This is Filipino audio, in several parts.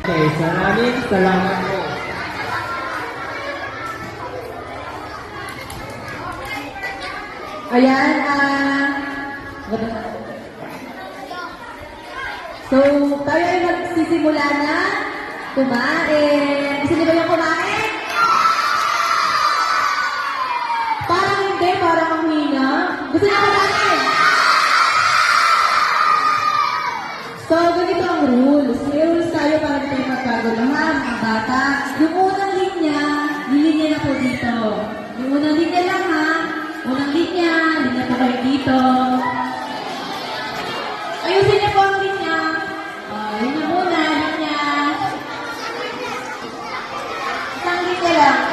Okay, maraming salamat po. Ayan, so, tayo ay magsisimula na kumain. Gusto niyo ba yung kumain? Parang hindi, parang ang hina. Gusto niyo kumain? So, ganito ang rules. May rules tayo para hindi tayo magkaguluhan, mga bata. Yung unang linya, nilinya na po dito. Yung unang linya lang ha. Unang linya po kayo dito. Ayusin niyo po ang linya. Yun na muna, linya. Isang linya lang.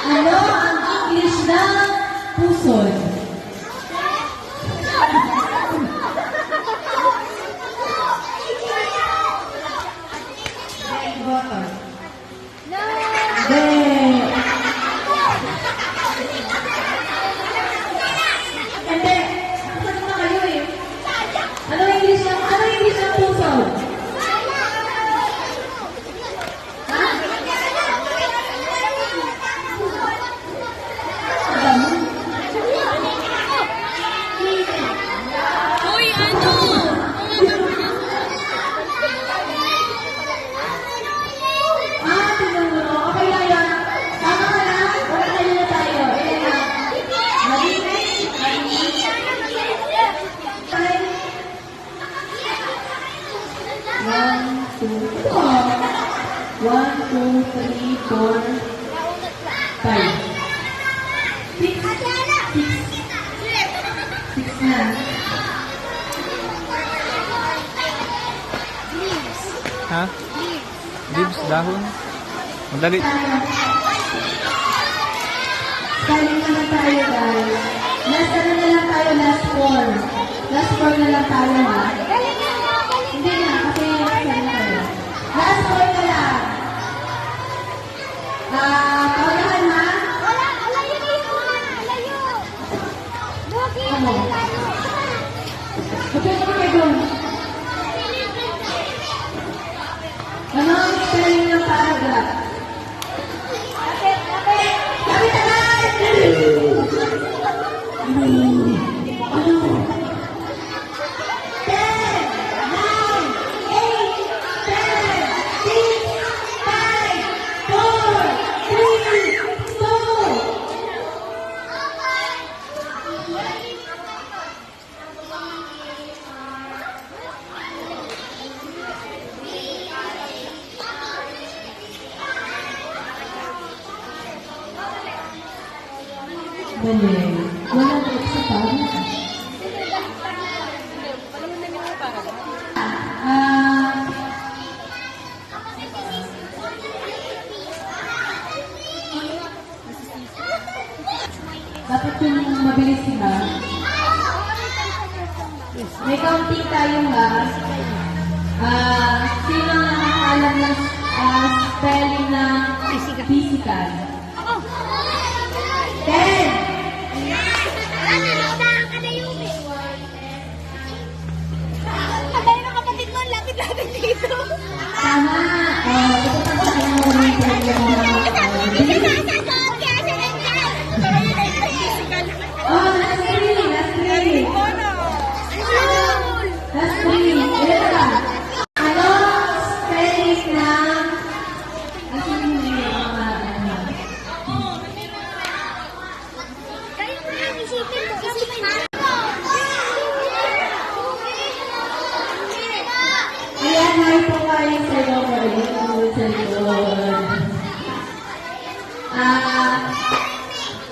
Ano ang English ng pusod? Ha? Leaves, dahon. Madali. Galing naman tayo, guys. Last ano na lang tayo, last 4. Last 4 na lang tayo, ha? Hindi na, kasi sali na tayo. Last 4 na lang. Paunahan, ha? Wala, alayo na yun, ha? Alayo. Bukit, alayo. Okay, okay, go. Ano ang spelling ng paragraph? Lapit, lapit. Sabi tagay! Ano? 10, 9, 8, 7, 6, 5, 4, 3, 2, 1. Hindi. Walang extra parang. Ah, dapat yung mabilis sila. May counting tayo ha. Sino ang nakakalam ng spelling ng physical? 10! Tama! Ipapagpasakin mo kung yung problema mo. Oh, last three! Last three! Last three! Ilan na ba? Ano spelling ng... Ano yung mga ano? Ayan, may po kayo sa'yo for you.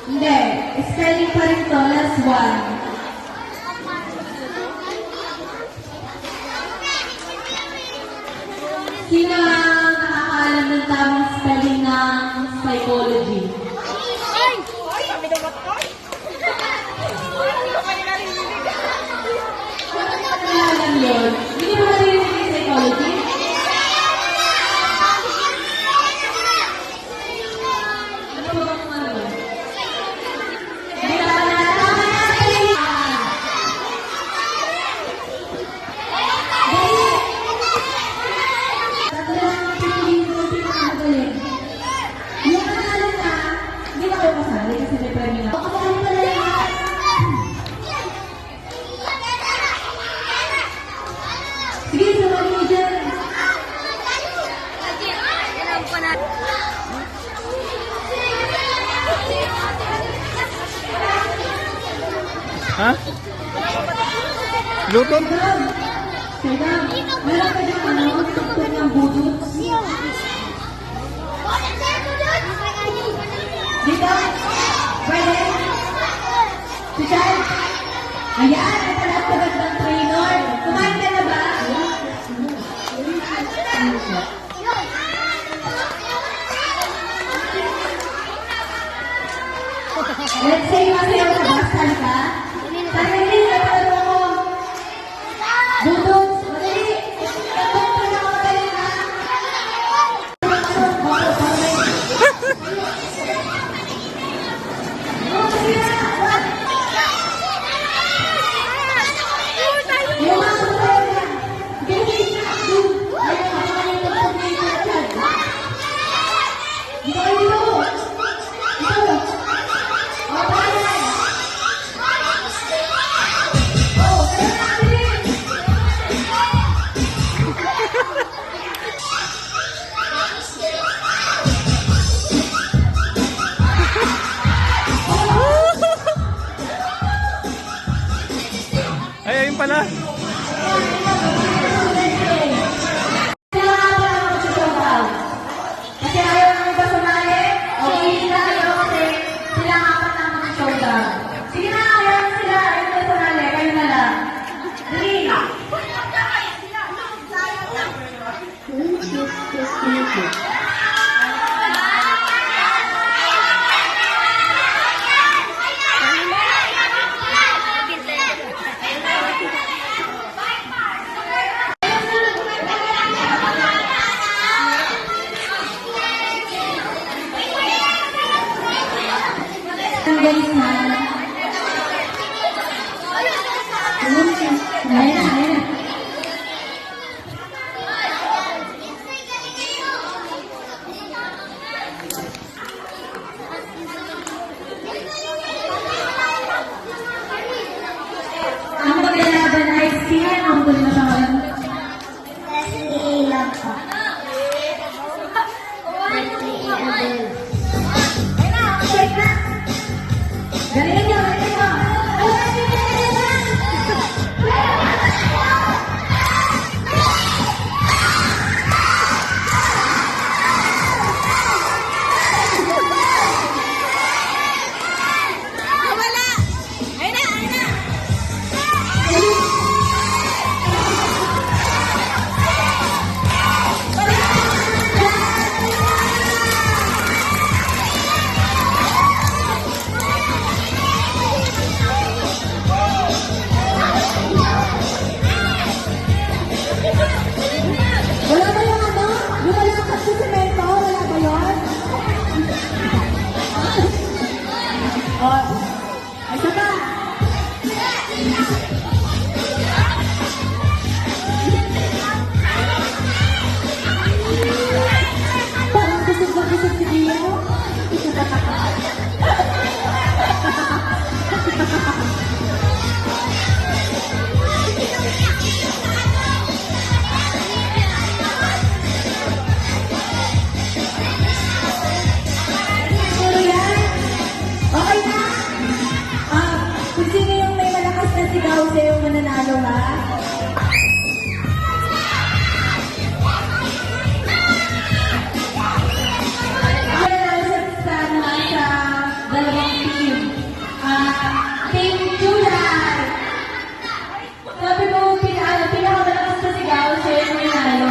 Hindi. Spelling pa rin to. Last one. Sino ang nakakaalam ng tamang spelling ng psychology? Alam yun. Hindi mo narinig yung psychology? Ano ba bang ano? Hindi ka na tama natin! Dali! Tatlo lang ang pipiliin ko yung pinakamagaling. Yung panalo na, hindi na ako kasali kasi may premyo na. Ako kasali pala yan. Sige, sumali mo dyan. Ha? Lutot? Teka, meron ka dyan ano, tuktok ng budot. Dito? Pwede? Si Chan? Ayan, ito na sa ng trainer. Kumain ka na ba? Let's say, masayaw ka ba? Sali ka? Sali ka pala mo. Budot, madali. Tuktok ka na madali ka. Yung mga sasayaw na. Ganyan na. Ayun, ako na yung tuktok na yung Chan. Dito kayo dito. Dito. O, pala. Oh, kaya natin. Ay, ayun pala. Sila nga pala mag-showdown. Kasi ayaw nang iba sumali. Okay, sila kayo kasi sila nga pala mag-showdown. Sige na, ayaw na sila. Ayaw na sumali. Kayo na lang. Dali. Guys, na. Ayan na, ayan na. Ang maglalaban ay sino ang gulo na sa ngayon? Check na! Dali! Parang kusog na kusog si Gio. Siguro yan. Okay na? Kung sino yung may malakas na sigaw siya yung mananalo, ha? Sa dalawang team. Team July. Sabi mo, pinakamalakas na sigaw siya yung mananalo.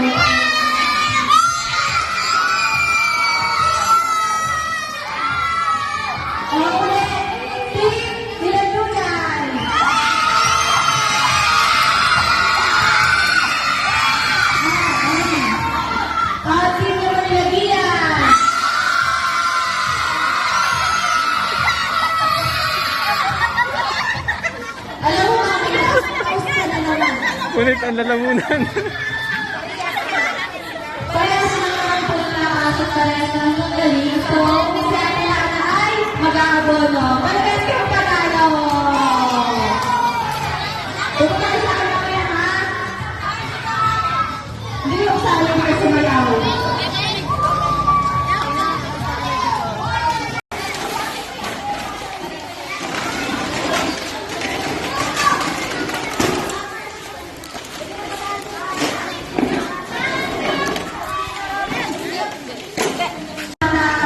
Ngunit ang lalamunan. Parehas naman po nakakasok parehas naman ng galing. So, umpisa nila na ay mag-aabono. Malagas kayo panalo! Pupunta ka sa akin mamaya, ha? Hindi ko sa alam ka sumayaw.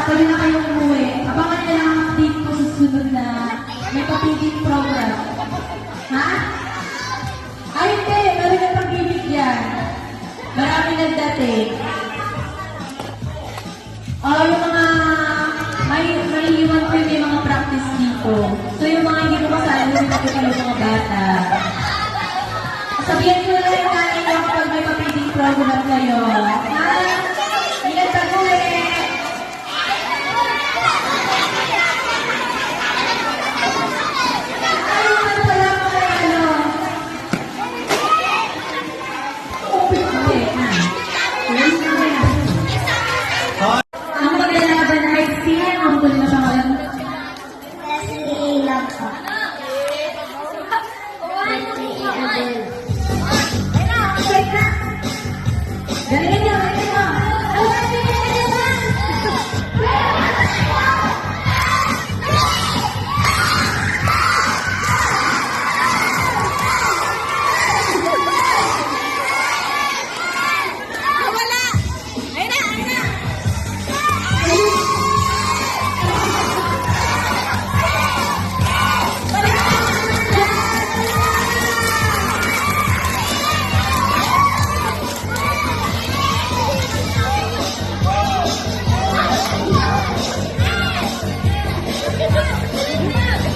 Pwede na kayong umuwi. Abangan nyo lang ang update ko sa susunod na may papigil program. Ha? Ay, hindi. Meron na pagbibigyan. Marami nagdating. Yung mga may iwan ko yung mga practice dito. So, yung mga hindi ko kasali, sinabi ko yung mga bata. Sabihan ko na yung nanay nyo kapag may papigil program kayo. Ha? Ingat ka ko eh. Ang maglalaban ay sino ang huli na pangalan? Galingan niyo, galingan niyo!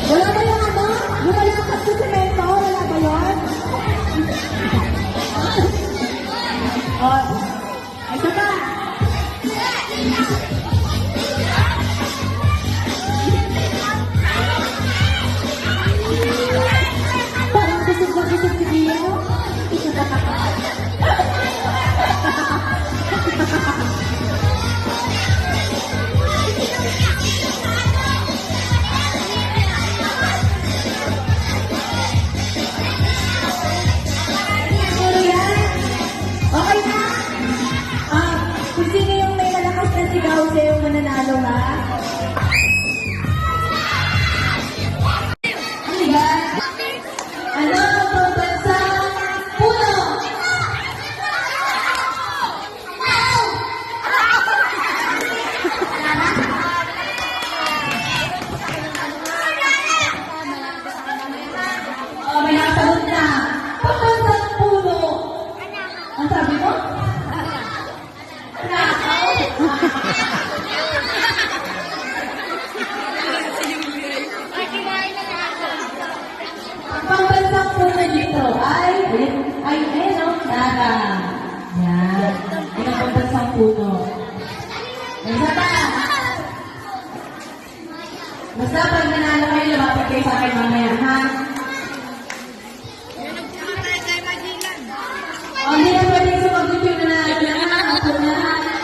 Wala ba yung ano? Lumalakas sa semento? Wala ba yun? Ito pa. Parang kusog na kusog si Gio. Siguro yan. Okay na? Kung sino yung may malakas na sigaw siya yung mananalo, ha? Ano yan? Ano ang pambansang puno? May nakasagot na. Pambansang puno. Ang sabi mo? Ang pambansang puno dito ay Nara. Yan. Yan ang pambansang puno. Isa pa. Basta pag nanalo kayo, lumapit kayo sa akin mamaya, ha? Hindi na pwede sumagot yung nanalo na. Ako na.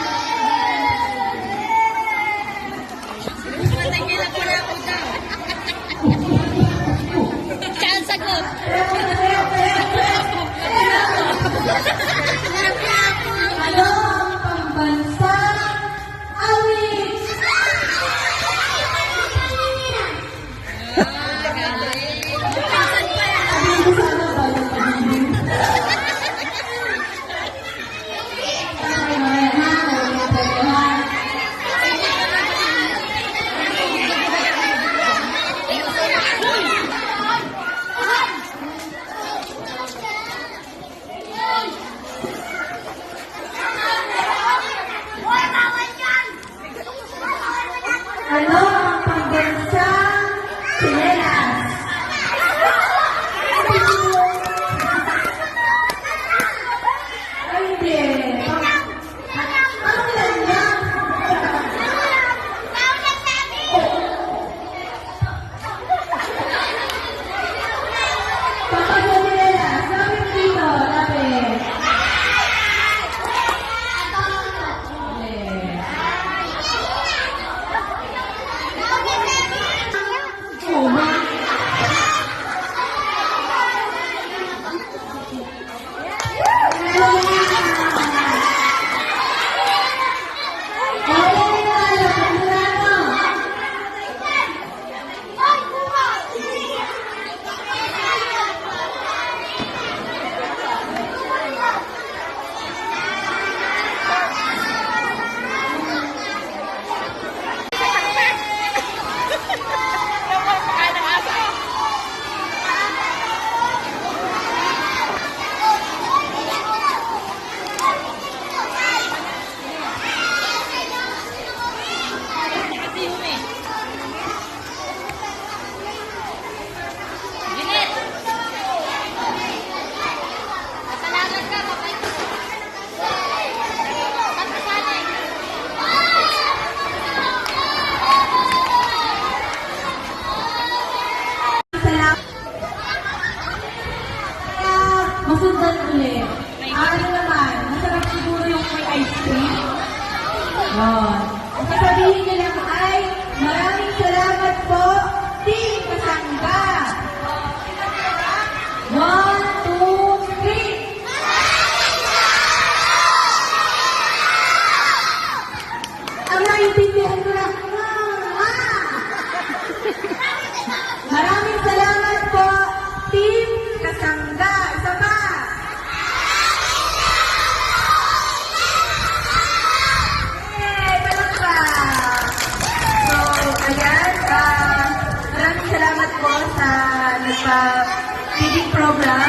program.